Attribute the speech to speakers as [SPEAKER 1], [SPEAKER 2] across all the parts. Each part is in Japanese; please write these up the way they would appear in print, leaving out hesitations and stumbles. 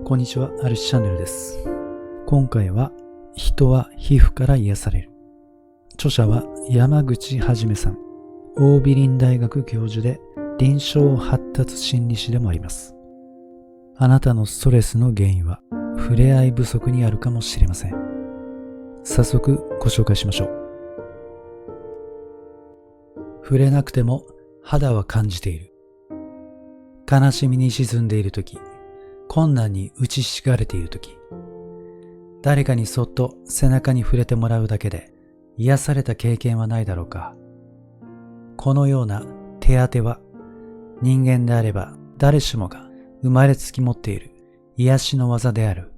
[SPEAKER 1] こんにちは、アルシチャンネルです。今回は人は皮膚から癒される。著者は山口はじめさん、桜美林大学教授で臨床発達心理士でもあります。あなたのストレスの原因は触れ合い不足にあるかもしれません。早速ご紹介しましょう。触れなくても肌は感じている。悲しみに沈んでいるとき、困難に打ちひしがれているとき、誰かにそっと背中に触れてもらうだけで癒された経験はないだろうか。このような手当ては人間であれば誰しもが生まれつき持っている癒しの技である。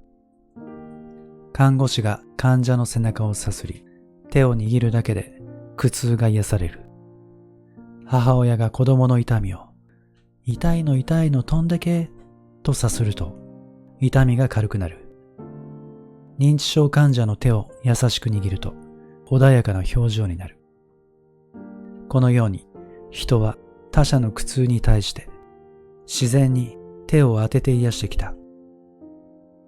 [SPEAKER 1] 看護師が患者の背中をさすり、手を握るだけで苦痛が癒される。母親が子供の痛みを、痛いの飛んでけとさすると痛みが軽くなる。認知症患者の手を優しく握ると穏やかな表情になる。このように人は他者の苦痛に対して自然に手を当てて癒してきた。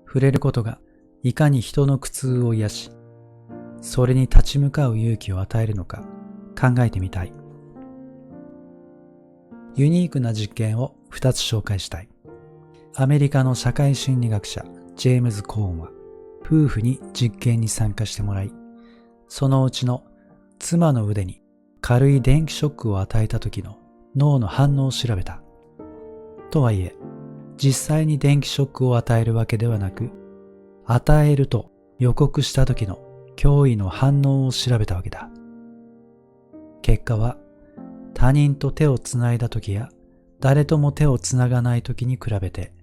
[SPEAKER 1] 触れることがいかに人の苦痛を癒し、それに立ち向かう勇気を与えるのか考えてみたい。ユニークな実験を2つ紹介したい。アメリカの社会心理学者ジェームズ・コーンは夫婦に実験に参加してもらい、そのうちの妻の腕に軽い電気ショックを与えた時の脳の反応を調べた。とはいえ、実際に電気ショックを与えるわけではなく、与えると予告した時の脅威の反応を調べたわけだ。結果は、他人と手をつないだ時や誰とも手をつながない時に比べて、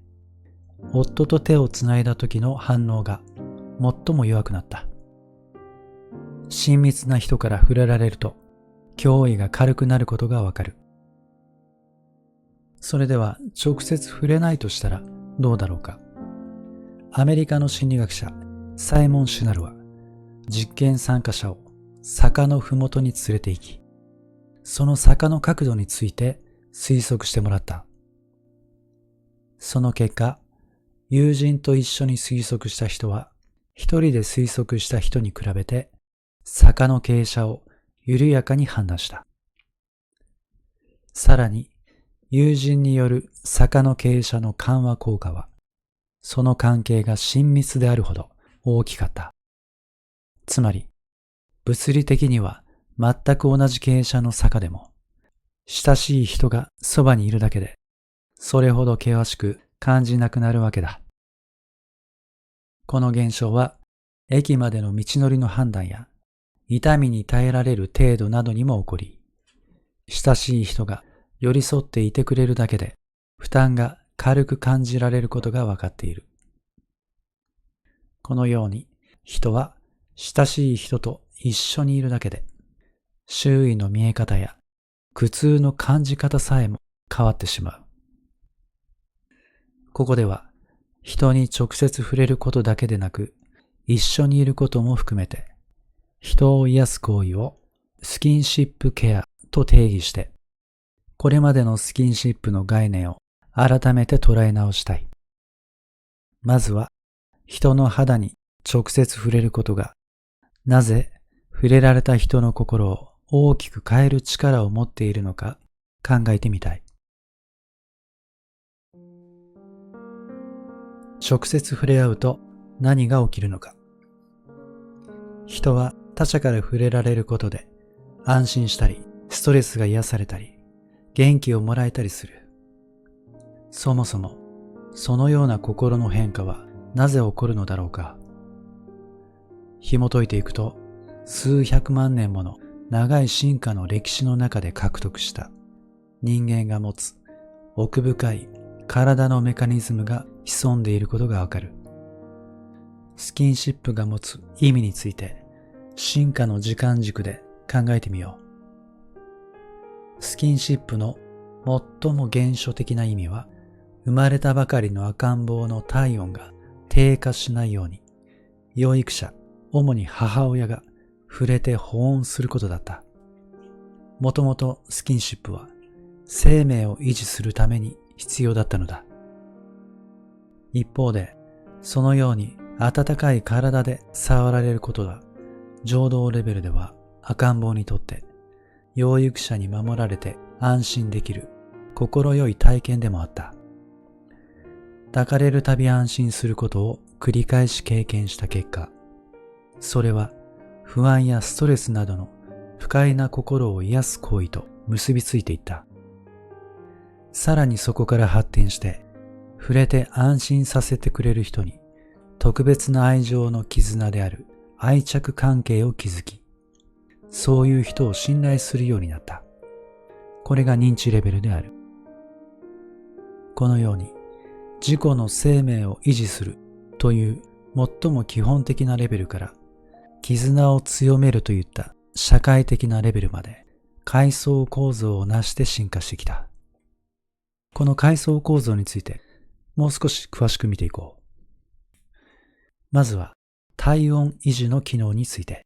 [SPEAKER 1] 夫と手をつないだ時の反応が最も弱くなった。親密な人から触れられると脅威が軽くなることがわかる。それでは直接触れないとしたらどうだろうか。アメリカの心理学者サイモン・シュナルは実験参加者を坂のふもとに連れて行き、その坂の角度について推測してもらった。その結果、友人と一緒に推測した人は、一人で推測した人に比べて、坂の傾斜を緩やかに判断した。さらに、友人による坂の傾斜の緩和効果は、その関係が親密であるほど大きかった。つまり、物理的には全く同じ傾斜の坂でも、親しい人がそばにいるだけで、それほど険しく感じなくなるわけだ。この現象は、駅までの道のりの判断や、痛みに耐えられる程度などにも起こり、親しい人が寄り添っていてくれるだけで、負担が軽く感じられることがわかっている。このように、人は親しい人と一緒にいるだけで、周囲の見え方や苦痛の感じ方さえも変わってしまう。ここでは人に直接触れることだけでなく、一緒にいることも含めて、人を癒す行為をスキンシップケアと定義して、これまでのスキンシップの概念を改めて捉え直したい。まずは人の肌に直接触れることが、なぜ触れられた人の心を大きく変える力を持っているのか考えてみたい。直接触れ合うと何が起きるのか。人は他者から触れられることで安心したり、ストレスが癒されたり、元気をもらえたりする。そもそもそのような心の変化はなぜ起こるのだろうか。紐解いていくと、数百万年もの長い進化の歴史の中で獲得した人間が持つ奥深い体のメカニズムが潜んでいることがわかる。スキンシップが持つ意味について進化の時間軸で考えてみよう。スキンシップの最も原初的な意味は、生まれたばかりの赤ん坊の体温が低下しないように、養育者、主に母親が触れて保温することだった。もともとスキンシップは生命を維持するために必要だったのだ。一方で、そのように温かい体で触られることが、情動レベルでは赤ん坊にとって、養育者に守られて安心できる心よい体験でもあった。抱かれるたび安心することを繰り返し経験した結果、それは不安やストレスなどの不快な心を癒す行為と結びついていった。さらにそこから発展して、触れて安心させてくれる人に特別な愛情の絆である愛着関係を築き、そういう人を信頼するようになった。これが認知レベルである。このように自己の生命を維持するという最も基本的なレベルから絆を強めるといった社会的なレベルまで階層構造を成して進化してきた。この階層構造についてもう少し詳しく見ていこう。まずは体温維持の機能について。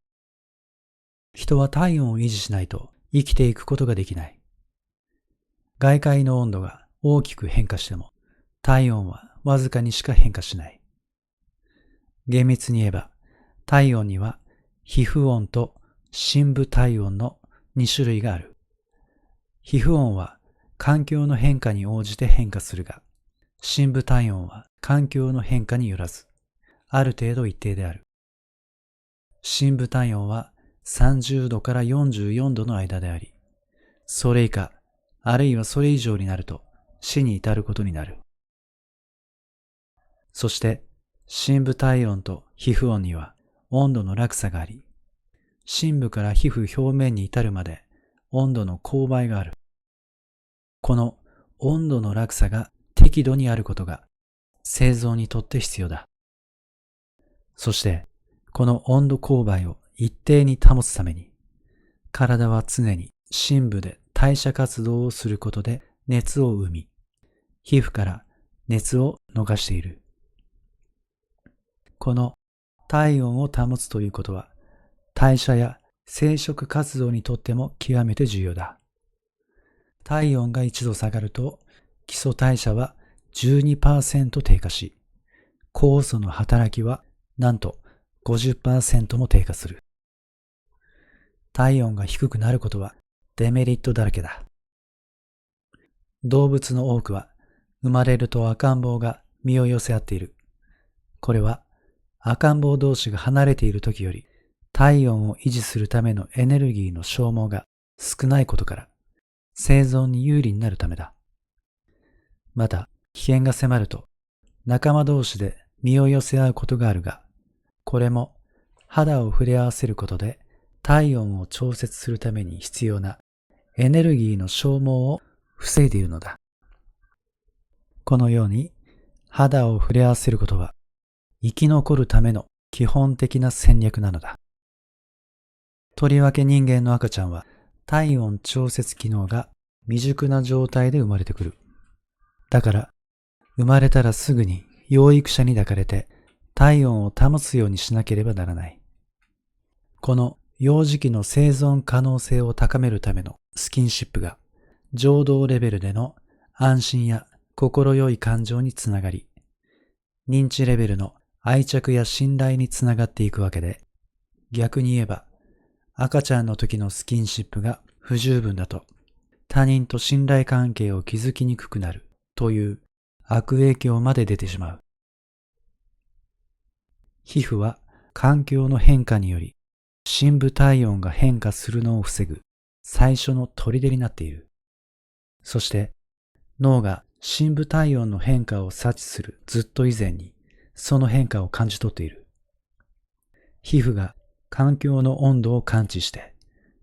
[SPEAKER 1] 人は体温を維持しないと生きていくことができない。外界の温度が大きく変化しても体温はわずかにしか変化しない。厳密に言えば体温には皮膚温と深部体温の2種類がある。皮膚温は環境の変化に応じて変化するが、深部体温は環境の変化によらず、ある程度一定である。深部体温は30度から44度の間であり、それ以下、あるいはそれ以上になると死に至ることになる。そして、深部体温と皮膚温には温度の落差があり、深部から皮膚表面に至るまで温度の勾配がある。この温度の落差が適度にあることが生存にとって必要だ。そして、この温度勾配を一定に保つために、体は常に深部で代謝活動をすることで熱を生み、皮膚から熱を逃している。この体温を保つということは、代謝や生殖活動にとっても極めて重要だ。体温が1度下がると、基礎代謝は 12% 低下し、酵素の働きはなんと 50% も低下する。体温が低くなることはデメリットだらけだ。動物の多くは生まれると赤ん坊が身を寄せ合っている。これは赤ん坊同士が離れている時より体温を維持するためのエネルギーの消耗が少ないことから生存に有利になるためだ。また危険が迫ると仲間同士で身を寄せ合うことがあるが、これも肌を触れ合わせることで体温を調節するために必要なエネルギーの消耗を防いでいるのだ。このように肌を触れ合わせることは生き残るための基本的な戦略なのだ。とりわけ人間の赤ちゃんは体温調節機能が未熟な状態で生まれてくる。だから生まれたらすぐに養育者に抱かれて体温を保つようにしなければならない。この幼児期の生存可能性を高めるためのスキンシップが情動レベルでの安心や心よい感情につながり、認知レベルの愛着や信頼につながっていくわけで、逆に言えば赤ちゃんの時のスキンシップが不十分だと他人と信頼関係を築きにくくなるという悪影響まで出てしまう。皮膚は環境の変化により深部体温が変化するのを防ぐ最初の砦になっている。そして脳が深部体温の変化を察知するずっと以前にその変化を感じ取っている。皮膚が環境の温度を感知して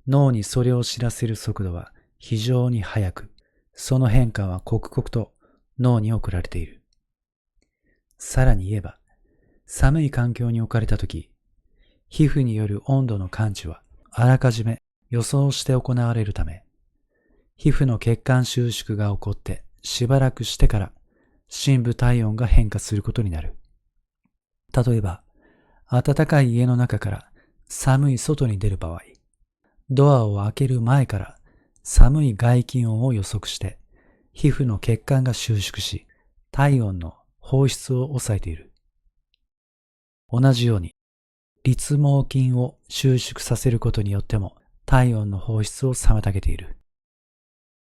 [SPEAKER 1] 脳にそれを知らせる速度は非常に速く、その変化は刻々と脳に送られている。さらに言えば、寒い環境に置かれたとき、皮膚による温度の感知はあらかじめ予想して行われるため、皮膚の血管収縮が起こってしばらくしてから深部体温が変化することになる。例えば、暖かい家の中から寒い外に出る場合、ドアを開ける前から寒い外気温を予測して、皮膚の血管が収縮し、体温の放出を抑えている。同じように、立毛筋を収縮させることによっても体温の放出を妨げている。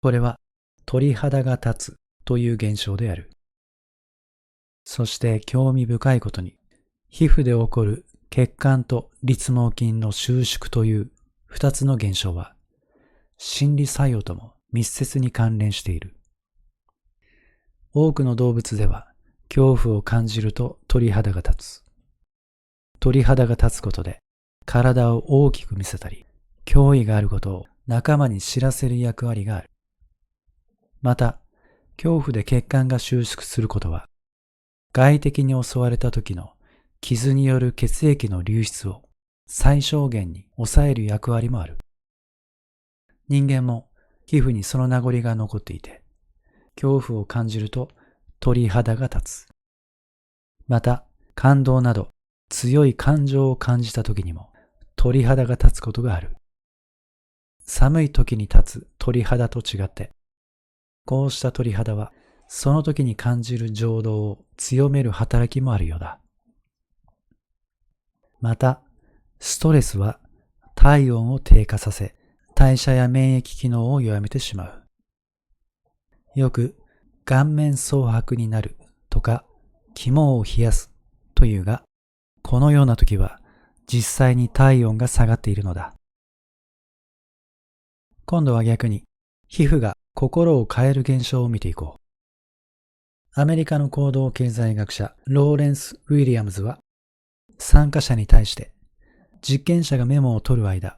[SPEAKER 1] これは鳥肌が立つという現象である。そして興味深いことに、皮膚で起こる血管と立毛筋の収縮という二つの現象は、心理作用とも密接に関連している。多くの動物では、恐怖を感じると鳥肌が立つ。鳥肌が立つことで、体を大きく見せたり、脅威があることを仲間に知らせる役割がある。また、恐怖で血管が収縮することは、外敵に襲われた時の傷による血液の流出を最小限に抑える役割もある。人間も皮膚にその名残が残っていて、恐怖を感じると鳥肌が立つ。また、感動など強い感情を感じた時にも鳥肌が立つことがある。寒い時に立つ鳥肌と違って、こうした鳥肌はその時に感じる情動を強める働きもあるようだ。また、ストレスは体温を低下させ、代謝や免疫機能を弱めてしまう。よく顔面蒼白になるとか肝を冷やすというが、このような時は実際に体温が下がっているのだ。今度は逆に皮膚が心を変える現象を見ていこう。アメリカの行動経済学者ローレンス・ウィリアムズは、参加者に対して実験者がメモを取る間、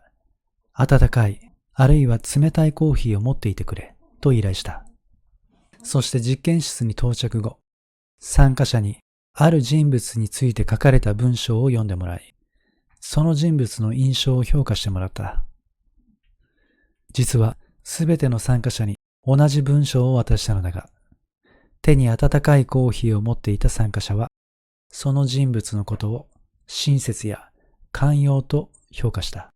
[SPEAKER 1] 温かいあるいは冷たいコーヒーを持っていてくれと依頼した。そして実験室に到着後、参加者にある人物について書かれた文章を読んでもらい、その人物の印象を評価してもらった。実はすべての参加者に同じ文章を渡したのだが、手に温かいコーヒーを持っていた参加者は、その人物のことを親切や寛容と評価した。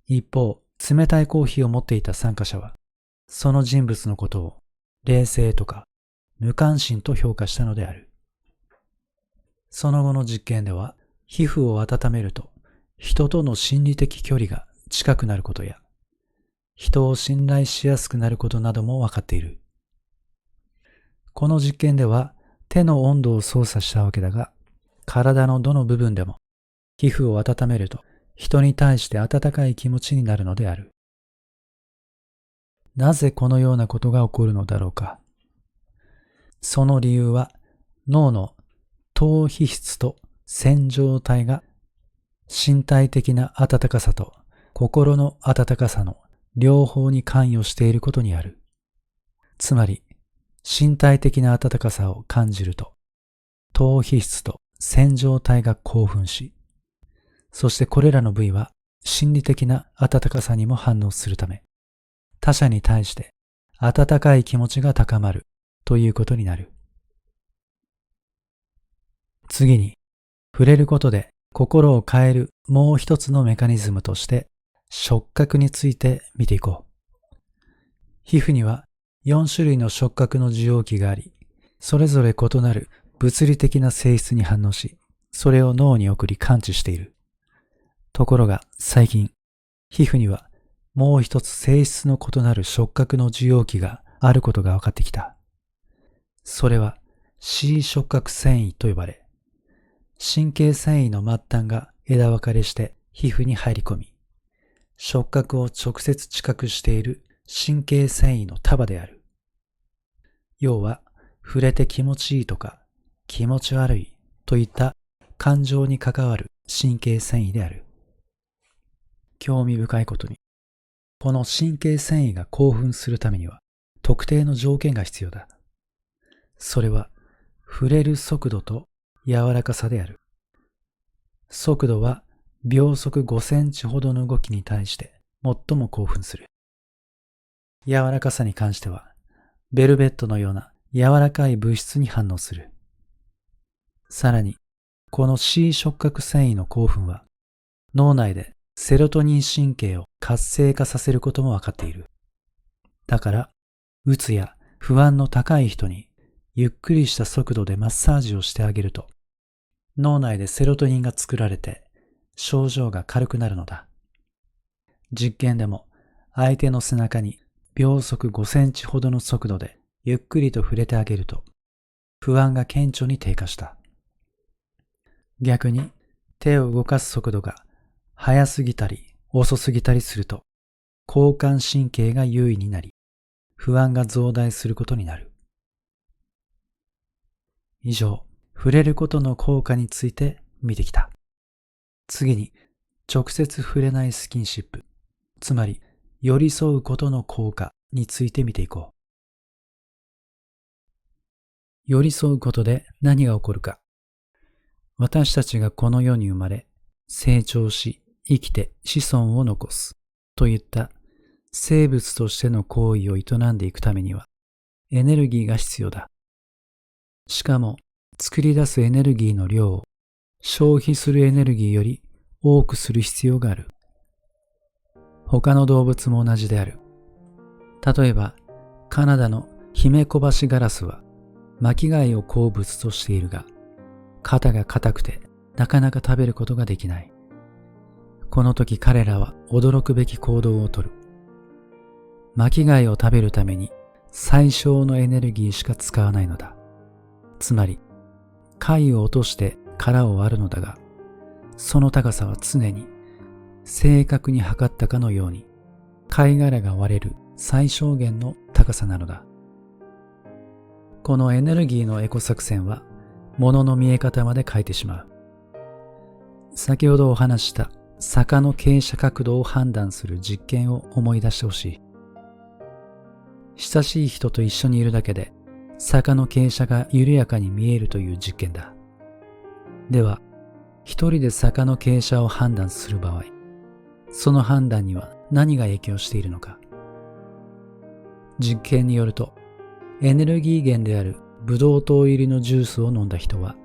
[SPEAKER 1] 一方、冷たいコーヒーを持っていた参加者は、その人物のことを冷静とか無関心と評価したのである。その後の実験では、皮膚を温めると人との心理的距離が近くなることや、人を信頼しやすくなることなども分かっている。この実験では手の温度を操作したわけだが、体のどの部分でも皮膚を温めると人に対して温かい気持ちになるのである。なぜこのようなことが起こるのだろうか。その理由は、脳の島皮質と線条体が身体的な温かさと心の温かさの両方に関与していることにある。つまり、身体的な温かさを感じると、島皮質と線条体が興奮し、そしてこれらの部位は心理的な温かさにも反応するため、他者に対して温かい気持ちが高まるということになる。次に、触れることで心を変えるもう一つのメカニズムとして触覚について見ていこう。皮膚には4種類の触覚の受容器があり、それぞれ異なる物理的な性質に反応し、それを脳に送り感知している。ところが最近、皮膚にはもう一つ性質の異なる触覚の受容器があることが分かってきた。それは C 触覚繊維と呼ばれ、神経繊維の末端が枝分かれして皮膚に入り込み、触覚を直接知覚している神経繊維の束である。要は、触れて気持ちいいとか気持ち悪いといった感情に関わる神経繊維である。興味深いことに、この神経繊維が興奮するためには特定の条件が必要だ。それは、触れる速度と柔らかさである。速度は秒速5センチほどの動きに対して最も興奮する。柔らかさに関しては、ベルベットのような柔らかい物質に反応する。さらに、この C 触覚繊維の興奮は、脳内でセロトニン神経を活性化させることもわかっている。だから、うつや不安の高い人にゆっくりした速度でマッサージをしてあげると、脳内でセロトニンが作られて症状が軽くなるのだ。実験でも相手の背中に秒速5センチほどの速度でゆっくりと触れてあげると不安が顕著に低下した。逆に手を動かす速度が速すぎたり遅すぎたりすると交感神経が優位になり不安が増大することになる。以上、触れることの効果について見てきた。次に直接触れないスキンシップ、つまり寄り添うことの効果について見ていこう。寄り添うことで何が起こるか。私たちがこの世に生まれ、成長し、生きて子孫を残すといった生物としての行為を営んでいくためには、エネルギーが必要だ。しかも、作り出すエネルギーの量を消費するエネルギーより多くする必要がある。他の動物も同じである。例えば、カナダのヒメコバシガラスは巻貝を好物としているが、肩が硬くてなかなか食べることができない。この時彼らは驚くべき行動をとる。巻貝を食べるために最小のエネルギーしか使わないのだ。つまり、貝を落として殻を割るのだが、その高さは常に正確に測ったかのように貝殻が割れる最小限の高さなのだ。このエネルギーのエコ作戦は物の見え方まで変えてしまう。先ほどお話した坂の傾斜角度を判断する実験を思い出してほしい。親しい人と一緒にいるだけで坂の傾斜が緩やかに見えるという実験だ。では、一人で坂の傾斜を判断する場合、その判断には何が影響しているのか。実験によると、エネルギー源であるブドウ糖入りのジュースを飲んだ人は、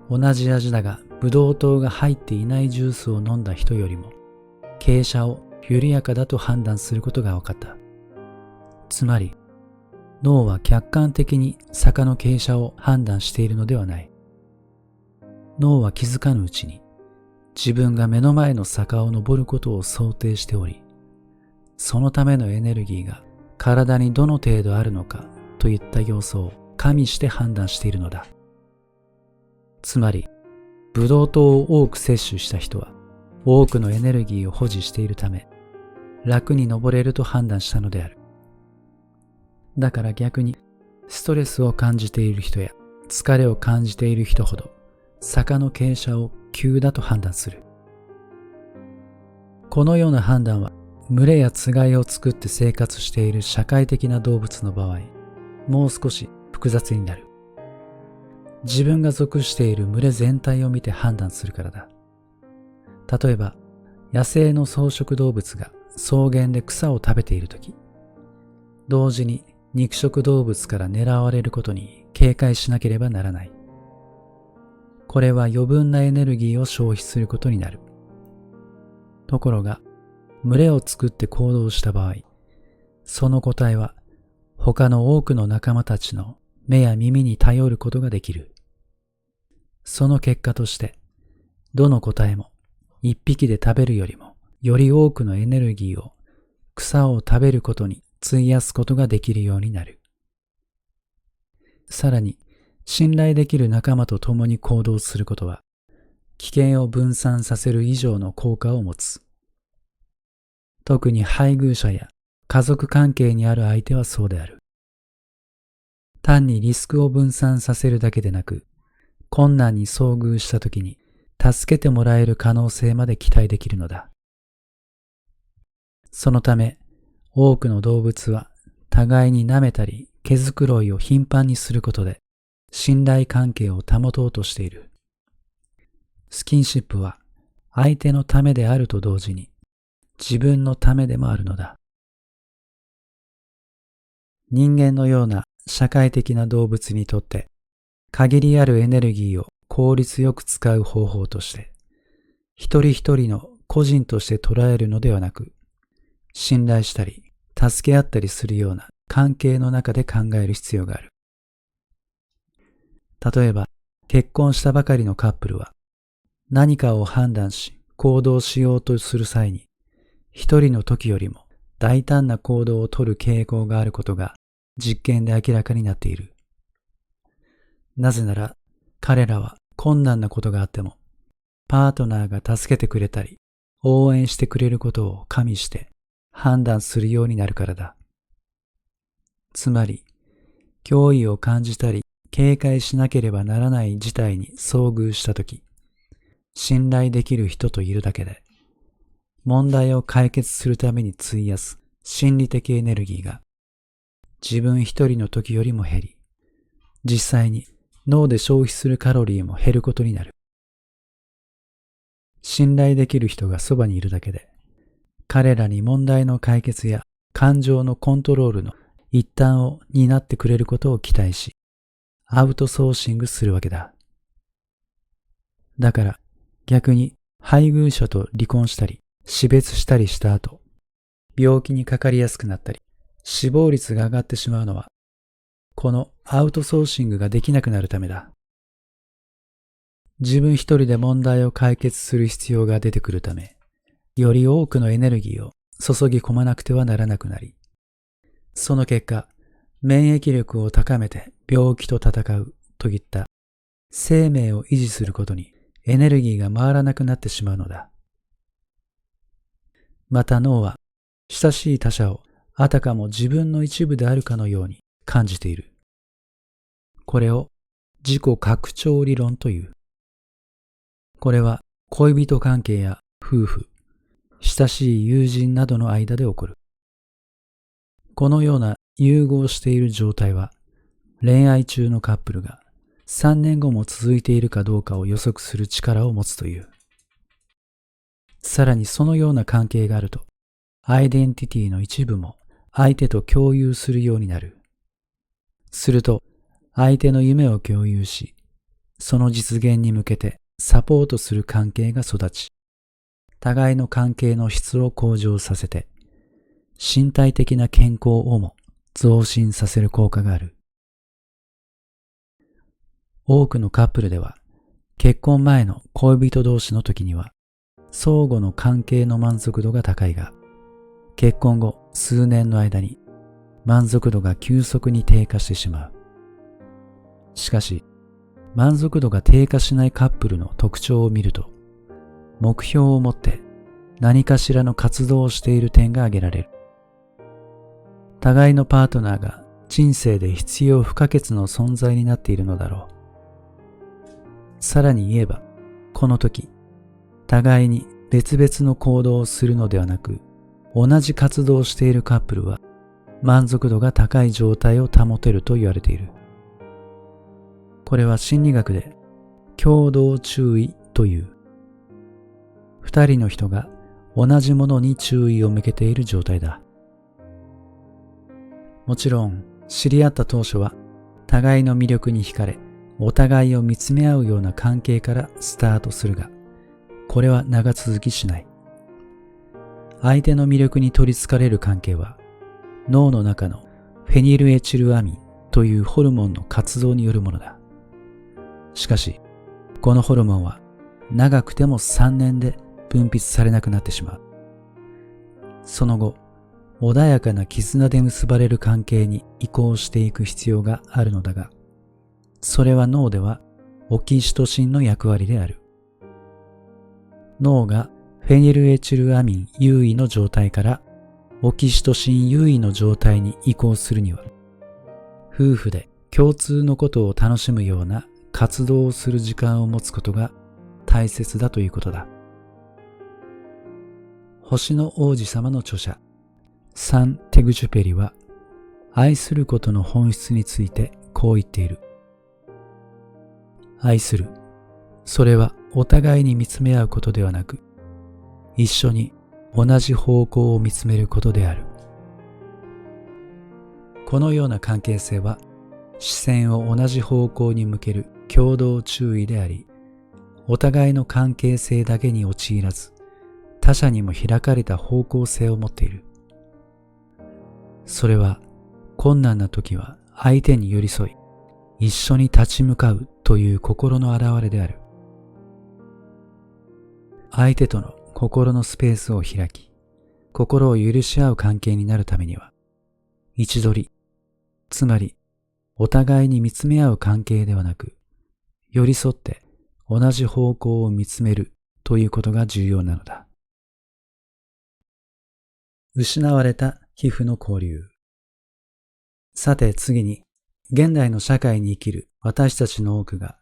[SPEAKER 1] 同じ味だがブドウ糖が入っていないジュースを飲んだ人よりも、傾斜を緩やかだと判断することが分かった。つまり、脳は客観的に坂の傾斜を判断しているのではない。脳は気づかぬうちに、自分が目の前の坂を登ることを想定しており、そのためのエネルギーが体にどの程度あるのかといった要素を加味して判断しているのだ。つまり、ブドウ糖を多く摂取した人は多くのエネルギーを保持しているため、楽に登れると判断したのである。だから逆に、ストレスを感じている人や疲れを感じている人ほど、坂の傾斜を急だと判断する。このような判断は、群れやつがいを作って生活している社会的な動物の場合、もう少し複雑になる。自分が属している群れ全体を見て判断するからだ。例えば、野生の草食動物が草原で草を食べているとき、同時に肉食動物から狙われることに警戒しなければならない。これは余分なエネルギーを消費することになる。ところが、群れを作って行動した場合、その個体は他の多くの仲間たちの目や耳に頼ることができる。その結果として、どの個体も一匹で食べるよりもより多くのエネルギーを草を食べることに費やすことができるようになる。さらに、信頼できる仲間と共に行動することは、危険を分散させる以上の効果を持つ。特に配偶者や家族関係にある相手はそうである。単にリスクを分散させるだけでなく、困難に遭遇したときに助けてもらえる可能性まで期待できるのだ。そのため、多くの動物は互いに舐めたり毛づくろいを頻繁にすることで信頼関係を保とうとしている。スキンシップは相手のためであると同時に自分のためでもあるのだ。人間のような社会的な動物にとって限りあるエネルギーを効率よく使う方法として、一人一人の個人として捉えるのではなく、信頼したり助け合ったりするような関係の中で考える必要がある。例えば、結婚したばかりのカップルは、何かを判断し行動しようとする際に、一人の時よりも大胆な行動をとる傾向があることが実験で明らかになっている。なぜなら、彼らは困難なことがあっても、パートナーが助けてくれたり、応援してくれることを加味して判断するようになるからだ。つまり、脅威を感じたり、警戒しなければならない事態に遭遇したとき、信頼できる人といるだけで、問題を解決するために費やす心理的エネルギーが自分一人の時よりも減り、実際に脳で消費するカロリーも減ることになる。信頼できる人がそばにいるだけで、彼らに問題の解決や感情のコントロールの一端を担ってくれることを期待し、アウトソーシングするわけだ。だから逆に配偶者と離婚したり、死別したりした後、病気にかかりやすくなったり、死亡率が上がってしまうのは、このアウトソーシングができなくなるためだ。自分一人で問題を解決する必要が出てくるため、より多くのエネルギーを注ぎ込まなくてはならなくなり、その結果、免疫力を高めて病気と戦うといった生命を維持することにエネルギーが回らなくなってしまうのだ。また脳は親しい他者をあたかも自分の一部であるかのように感じている。これを自己拡張理論という。これは恋人関係や夫婦、親しい友人などの間で起こる。このような融合している状態は、恋愛中のカップルが3年後も続いているかどうかを予測する力を持つという。さらにそのような関係があると、アイデンティティの一部も相手と共有するようになる。すると、相手の夢を共有し、その実現に向けてサポートする関係が育ち、互いの関係の質を向上させて、身体的な健康をも増進させる効果がある。多くのカップルでは、結婚前の恋人同士の時には、相互の関係の満足度が高いが、結婚後数年の間に満足度が急速に低下してしまう。しかし、満足度が低下しないカップルの特徴を見ると、目標を持って何かしらの活動をしている点が挙げられる。互いのパートナーが人生で必要不可欠の存在になっているのだろう。さらに言えば、この時、互いに別々の行動をするのではなく、同じ活動をしているカップルは満足度が高い状態を保てると言われている。これは心理学で共同注意という。二人の人が同じものに注意を向けている状態だ。もちろん、知り合った当初は互いの魅力に惹かれ、お互いを見つめ合うような関係からスタートするが、これは長続きしない。相手の魅力に取り憑かれる関係は、脳の中のフェニルエチルアミンというホルモンの活動によるものだ。しかし、このホルモンは長くても3年で分泌されなくなってしまう。その後、穏やかな絆で結ばれる関係に移行していく必要があるのだが、それは脳ではオキシトシンの役割である。脳がフェニルエチルアミン優位の状態からオキシトシン優位の状態に移行するには、夫婦で共通のことを楽しむような活動をする時間を持つことが大切だということだ。星の王子様の著者、サン・テグジュペリは、愛することの本質についてこう言っている。愛する。それはお互いに見つめ合うことではなく、一緒に同じ方向を見つめることである。このような関係性は、視線を同じ方向に向ける共同注意であり、お互いの関係性だけに陥らず、他者にも開かれた方向性を持っている。それは、困難な時は相手に寄り添い、一緒に立ち向かうという心の表れである。相手との心のスペースを開き、心を許し合う関係になるためには、位置取り、つまりお互いに見つめ合う関係ではなく、寄り添って同じ方向を見つめるということが重要なのだ。失われた皮膚の交流。さて次に、現代の社会に生きる私たちの多くが、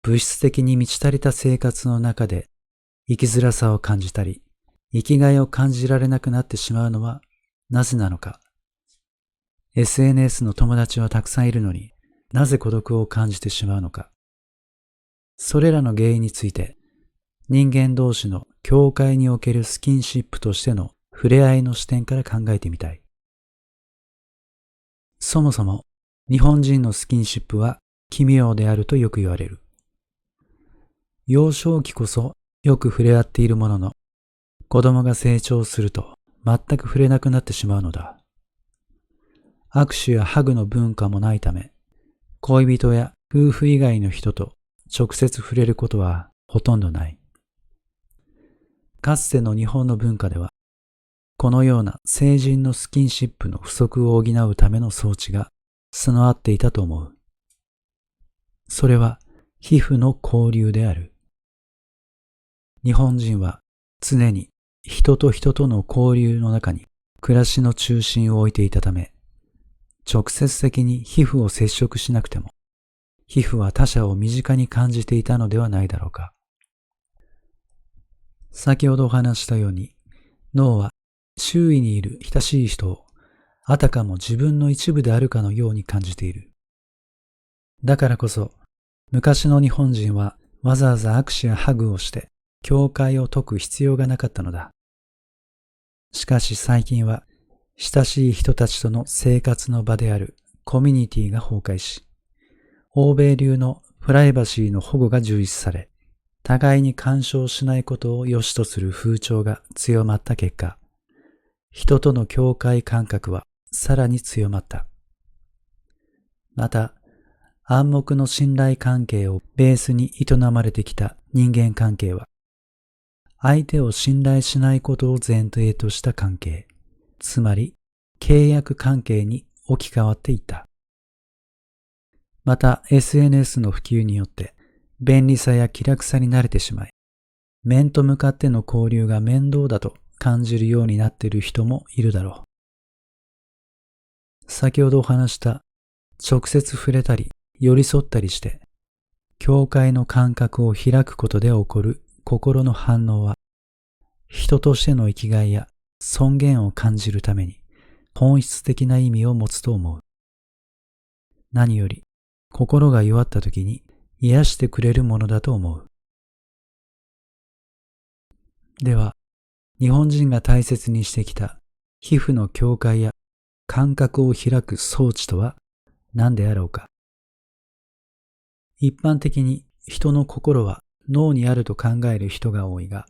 [SPEAKER 1] 物質的に満ち足りた生活の中で生きづらさを感じたり、生きがいを感じられなくなってしまうのはなぜなのか。SNS の友達はたくさんいるのになぜ孤独を感じてしまうのか。それらの原因について人間同士の境界におけるスキンシップとしての触れ合いの視点から考えてみたい。そもそも日本人のスキンシップは奇妙であるとよく言われる。幼少期こそよく触れ合っているものの、子供が成長すると全く触れなくなってしまうのだ。握手やハグの文化もないため、恋人や夫婦以外の人と直接触れることはほとんどない。かつての日本の文化では、このような成人のスキンシップの不足を補うための装置が備わっていたと思う。それは皮膚の交流である。日本人は常に人と人との交流の中に暮らしの中心を置いていたため、直接的に皮膚を接触しなくても、皮膚は他者を身近に感じていたのではないだろうか。先ほどお話したように、脳は周囲にいる親しい人をあたかも自分の一部であるかのように感じている。だからこそ、昔の日本人はわざわざ握手やハグをして境界を解く必要がなかったのだ。しかし最近は親しい人たちとの生活の場であるコミュニティが崩壊し、欧米流のプライバシーの保護が重視され、互いに干渉しないことを良しとする風潮が強まった結果、人との境界感覚はさらに強まった。また、暗黙の信頼関係をベースに営まれてきた人間関係は、相手を信頼しないことを前提とした関係、つまり契約関係に置き換わっていった。また SNS の普及によって便利さや気楽さに慣れてしまい、面と向かっての交流が面倒だと感じるようになっている人もいるだろう。先ほどお話した直接触れたり寄り添ったりして境界の感覚を開くことで起こる心の反応は、人としての生きがいや尊厳を感じるために本質的な意味を持つと思う。何より心が弱った時に癒してくれるものだと思う。では、日本人が大切にしてきた皮膚の境界や感覚を開く装置とは何であろうか。一般的に人の心は脳にあると考える人が多いが、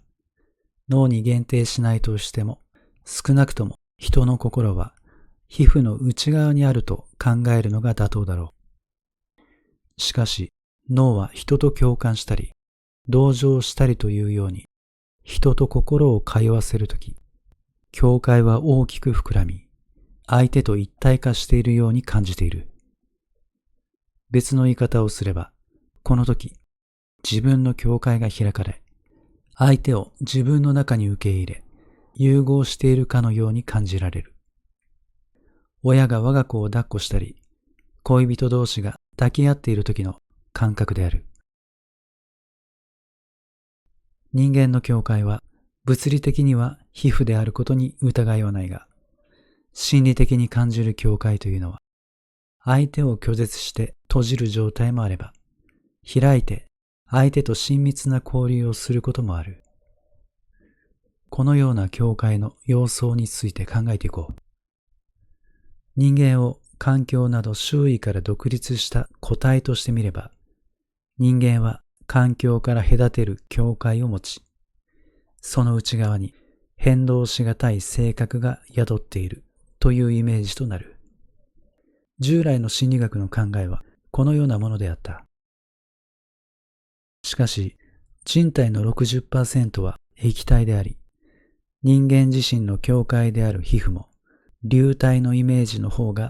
[SPEAKER 1] 脳に限定しないとしても、少なくとも人の心は皮膚の内側にあると考えるのが妥当だろう。しかし、脳は人と共感したり、同情したりというように、人と心を通わせるとき、境界は大きく膨らみ、相手と一体化しているように感じている。別の言い方をすれば、この時、自分の境界が開かれ、相手を自分の中に受け入れ、融合しているかのように感じられる。親が我が子を抱っこしたり、恋人同士が抱き合っている時の感覚である。人間の境界は物理的には皮膚であることに疑いはないが、心理的に感じる境界というのは、相手を拒絶して閉じる状態もあれば、開いて相手と親密な交流をすることもある。このような境界の様相について考えていこう。人間を環境など周囲から独立した個体として見れば、人間は環境から隔てる境界を持ち、その内側に変動しがたい性格が宿っているというイメージとなる。従来の心理学の考えは、このようなものであった。しかし、人体の 60% は液体であり、人間自身の境界である皮膚も、流体のイメージの方が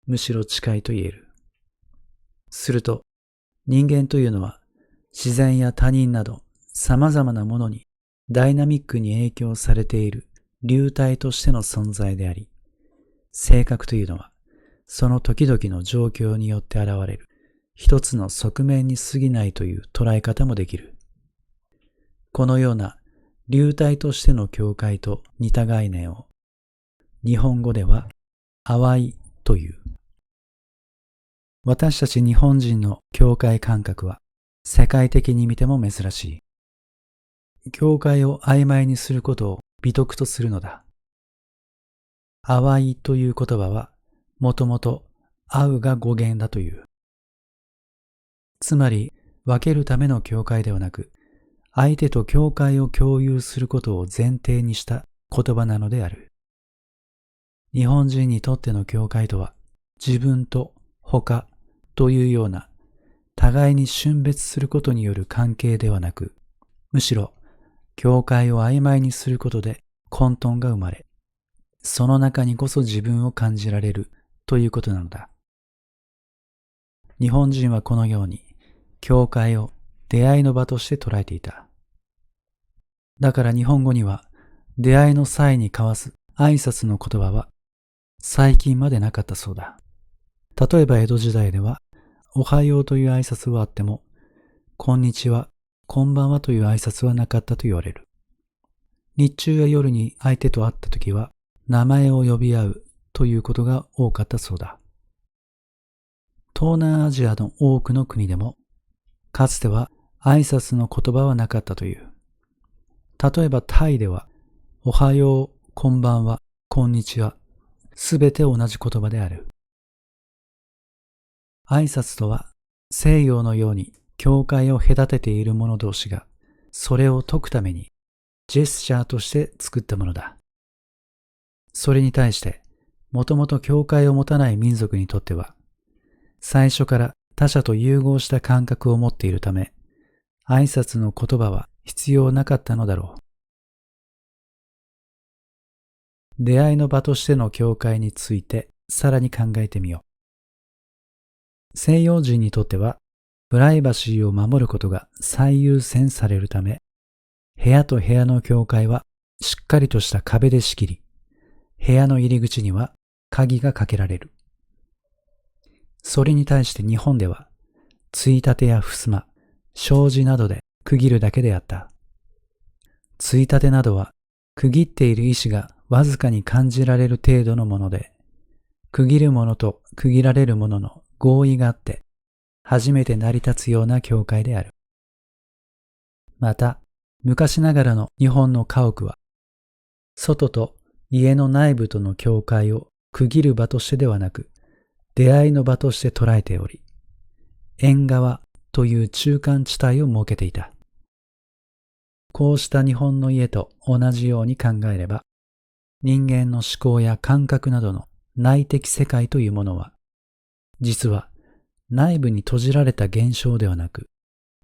[SPEAKER 1] むしろ近いと言える。すると、人間というのは、自然や他人など様々なものにダイナミックに影響されている流体としての存在であり、性格というのは、その時々の状況によって現れる一つの側面に過ぎないという捉え方もできる。このような流体としての境界と似た概念を日本語では淡いという。私たち日本人の境界感覚は世界的に見ても珍しい。境界を曖昧にすることを美徳とするのだ。淡いという言葉はもともと合うが語源だという。つまり分けるための境界ではなく、相手と境界を共有することを前提にした言葉なのである。日本人にとっての境界とは、自分と他というような互いに峻別することによる関係ではなく、むしろ境界を曖昧にすることで混沌が生まれ、その中にこそ自分を感じられるということなのだ。日本人はこのように境界を出会いの場として捉えていた。だから日本語には出会いの際に交わす挨拶の言葉は最近までなかったそうだ。例えば江戸時代ではおはようという挨拶はあっても、こんにちは、こんばんはという挨拶はなかったと言われる。日中や夜に相手と会ったときは名前を呼び合うということが多かったそうだ。東南アジアの多くの国でも、かつては挨拶の言葉はなかったという。例えばタイでは、おはよう、こんばんは、こんにちは、すべて同じ言葉である。挨拶とは、西洋のように境界を隔てている者同士が、それを解くために、ジェスチャーとして作ったものだ。それに対して、もともと境界を持たない民族にとっては、最初から他者と融合した感覚を持っているため、挨拶の言葉は必要なかったのだろう。出会いの場としての境界についてさらに考えてみよう。西洋人にとっては、プライバシーを守ることが最優先されるため、部屋と部屋の境界はしっかりとした壁で仕切り、部屋の入り口には鍵がかけられる。それに対して日本では、ついたてや襖、障子などで区切るだけであった。ついたてなどは、区切っている意志がわずかに感じられる程度のもので、区切るものと区切られるものの合意があって、初めて成り立つような境界である。また、昔ながらの日本の家屋は、外と家の内部との境界を区切る場としてではなく、出会いの場として捉えており、縁側という中間地帯を設けていた。こうした日本の家と同じように考えれば、人間の思考や感覚などの内的世界というものは、実は内部に閉じられた現象ではなく、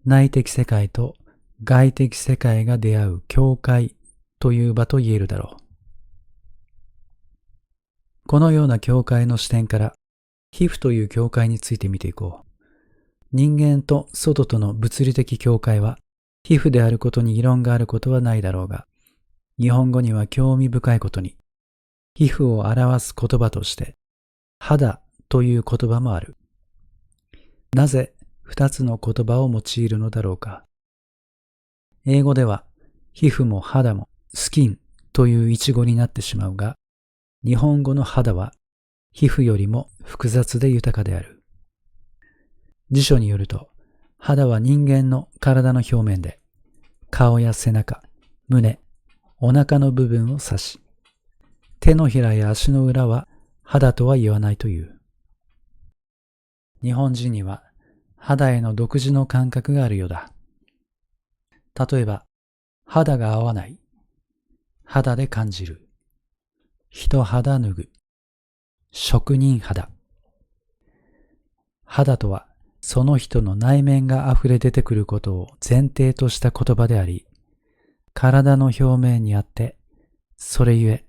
[SPEAKER 1] 内的世界と外的世界が出会う境界という場と言えるだろう。このような境界の視点から、皮膚という境界について見ていこう。人間と外との物理的境界は、皮膚であることに異論があることはないだろうが、日本語には興味深いことに、皮膚を表す言葉として、肌という言葉もある。なぜ二つの言葉を用いるのだろうか。英語では、皮膚も肌もスキンという一語になってしまうが、日本語の肌は、皮膚よりも複雑で豊かである。辞書によると、肌は人間の体の表面で、顔や背中、胸、お腹の部分を指し、手のひらや足の裏は肌とは言わないという。日本人には肌への独自の感覚があるようだ。例えば、肌が合わない、肌で感じる、人肌脱ぐ、職人肌。肌とはその人の内面が溢れ出てくることを前提とした言葉であり、体の表面にあって、それゆえ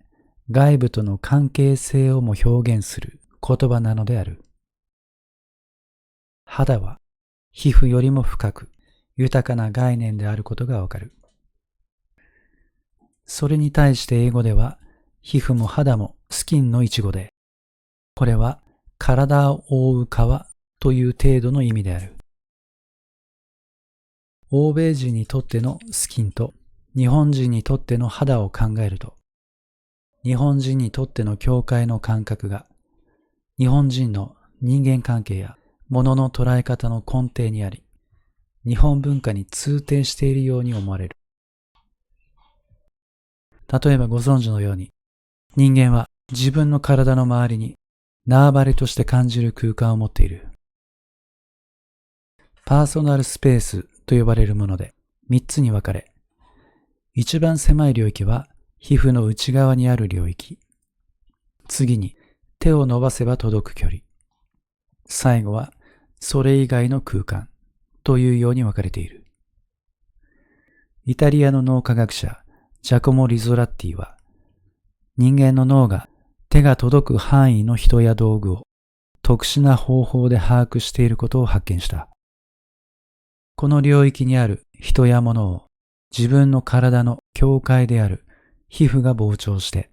[SPEAKER 1] 外部との関係性をも表現する言葉なのである。肌は皮膚よりも深く豊かな概念であることがわかる。それに対して英語では皮膚も肌もスキンの一語で、これは体を覆う皮という程度の意味である。欧米人にとってのスキンと日本人にとっての肌を考えると、日本人にとっての境界の感覚が日本人の人間関係や物の捉え方の根底にあり、日本文化に通底しているように思われる。例えばご存知のように、人間は自分の体の周りに縄張りとして感じる空間を持っている。パーソナルスペースと呼ばれるもので3つに分かれ、一番狭い領域は皮膚の内側にある領域。次に手を伸ばせば届く距離。最後はそれ以外の空間というように分かれている。イタリアの脳科学者ジャコモ・リゾラッティは、人間の脳が手が届く範囲の人や道具を特殊な方法で把握していることを発見した。この領域にある人や物を自分の体の境界である皮膚が膨張して、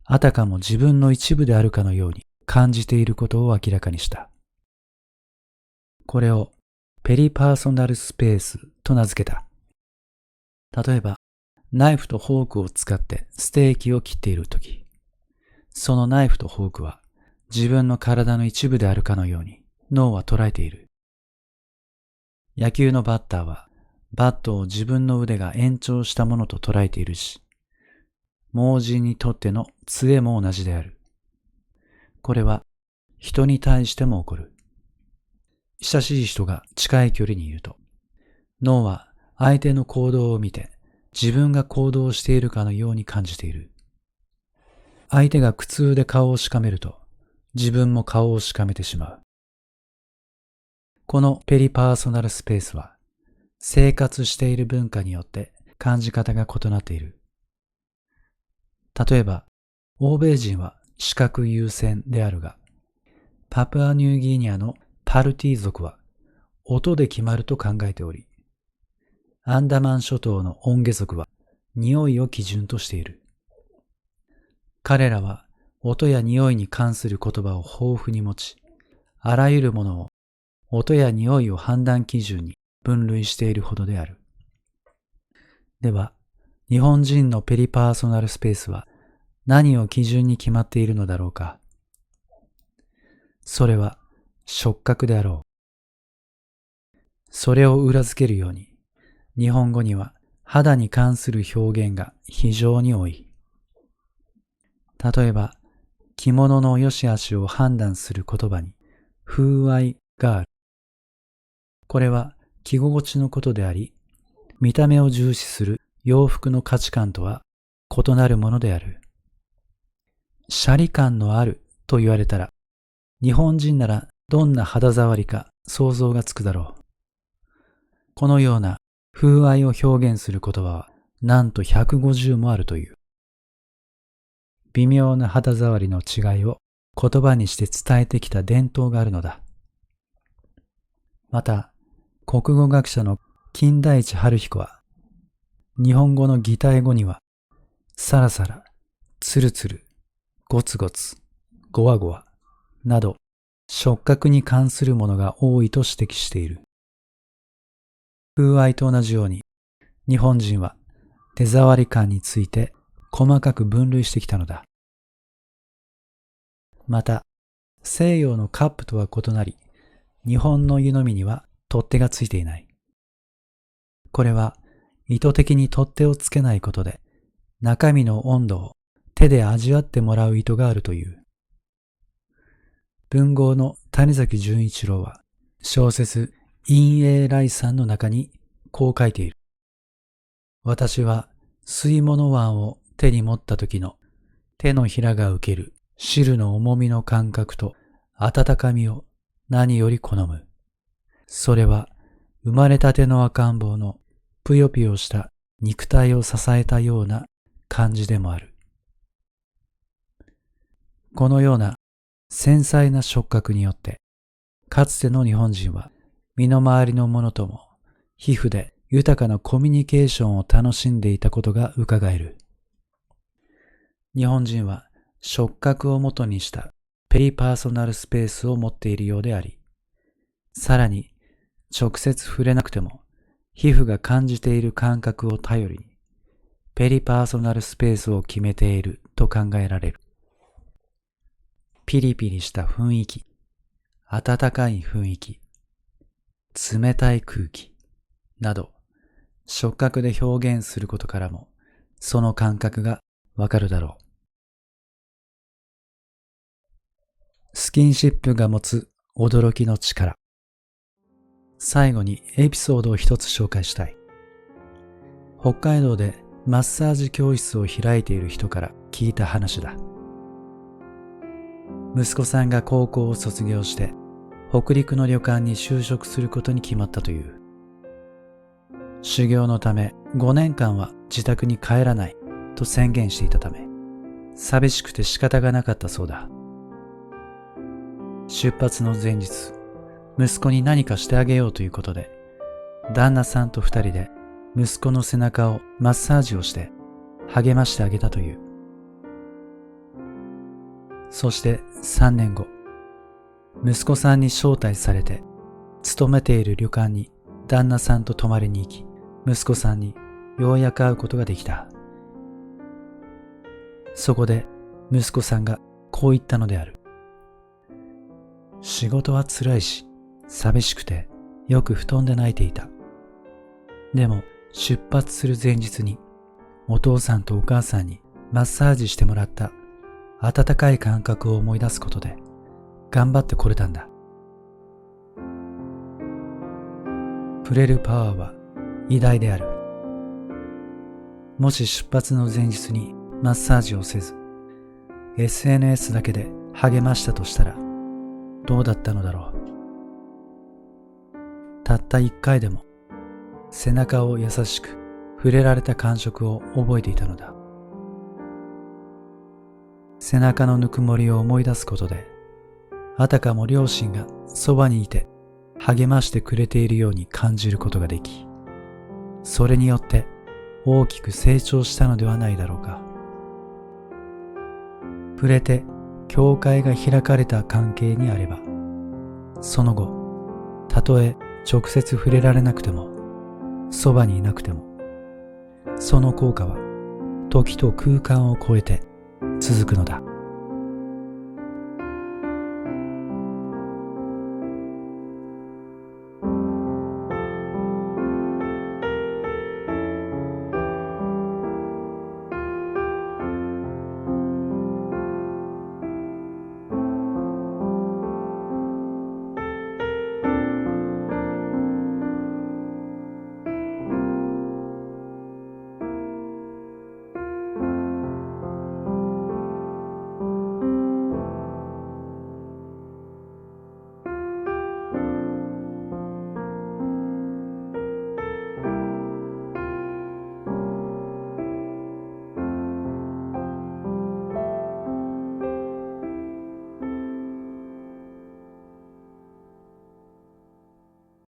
[SPEAKER 1] あたかも自分の一部であるかのように感じていることを明らかにした。これをペリパーソナルスペースと名付けた。例えば、ナイフとフォークを使ってステーキを切っているとき、そのナイフとフォークは自分の体の一部であるかのように脳は捉えている。野球のバッターはバットを自分の腕が延長したものと捉えているし、盲人にとっての杖も同じである。これは人に対しても起こる。親しい人が近い距離にいると、脳は相手の行動を見て自分が行動しているかのように感じている。相手が苦痛で顔をしかめると、自分も顔をしかめてしまう。このペリパーソナルスペースは、生活している文化によって感じ方が異なっている。例えば、欧米人は視覚優先であるが、パプアニューギニアのパルティ族は音で決まると考えており、アンダマン諸島のオンゲ族は匂いを基準としている。彼らは音や匂いに関する言葉を豊富に持ち、あらゆるものを音や匂いを判断基準に分類しているほどである。では、日本人のペリパーソナルスペースは何を基準に決まっているのだろうか。それは触覚であろう。それを裏付けるように、日本語には肌に関する表現が非常に多い。例えば、着物の良し悪しを判断する言葉に風合いがある。これは着心地のことであり、見た目を重視する洋服の価値観とは異なるものである。シャリ感のあると言われたら、日本人ならどんな肌触りか想像がつくだろう。このような風合いを表現する言葉はなんと150もあるという。微妙な肌触りの違いを言葉にして伝えてきた伝統があるのだ。また、国語学者の金田一春彦は、日本語の擬態語には、サラサラ、ツルツル、ゴツゴツ、ゴワゴワなど触覚に関するものが多いと指摘している。風合いと同じように、日本人は手触り感について細かく分類してきたのだ。また、西洋のカップとは異なり、日本の湯飲みには取っ手がついていない。これは意図的に取っ手をつけないことで、中身の温度を手で味わってもらう意図があるという。文豪の谷崎潤一郎は、小説陰影来さんの中にこう書いている。私は吸い物碗を手に持った時の手のひらが受ける汁の重みの感覚と温かみを何より好む。それは生まれたての赤ん坊のぷよぷよした肉体を支えたような感じでもある。このような繊細な触覚によって、かつての日本人は身の回りのものとも皮膚で豊かなコミュニケーションを楽しんでいたことが伺える。日本人は触覚を元にしたペリパーソナルスペースを持っているようであり、さらに直接触れなくても皮膚が感じている感覚を頼りにペリパーソナルスペースを決めていると考えられる。ピリピリした雰囲気、暖かい雰囲気、冷たい空気など触覚で表現することからもその感覚がわかるだろう。スキンシップが持つ驚きの力。最後にエピソードを一つ紹介したい。北海道でマッサージ教室を開いている人から聞いた話だ。息子さんが高校を卒業して北陸の旅館に就職することに決まったという。修行のため5年間は自宅に帰らないと宣言していたため、寂しくて仕方がなかったそうだ。出発の前日、息子に何かしてあげようということで、旦那さんと2人で息子の背中をマッサージをして励ましてあげたという。そして3年後、息子さんに招待されて、勤めている旅館に旦那さんと泊まりに行き、息子さんにようやく会うことができた。そこで息子さんがこう言ったのである。仕事は辛いし、寂しくてよく布団で泣いていた。でも出発する前日にお父さんとお母さんにマッサージしてもらった温かい感覚を思い出すことで頑張ってこれたんだ。触れるパワーは偉大である。もし出発の前日にマッサージをせず SNS だけで励ましたとしたらどうだったのだろう。たった一回でも背中を優しく触れられた感触を覚えていたのだ。背中のぬくもりを思い出すことで、あたかも両親がそばにいて励ましてくれているように感じることができ、それによって大きく成長したのではないだろうか。触れて境界が開かれた関係にあれば、その後、たとえ直接触れられなくても、そばにいなくても、その効果は時と空間を超えて続くのだ。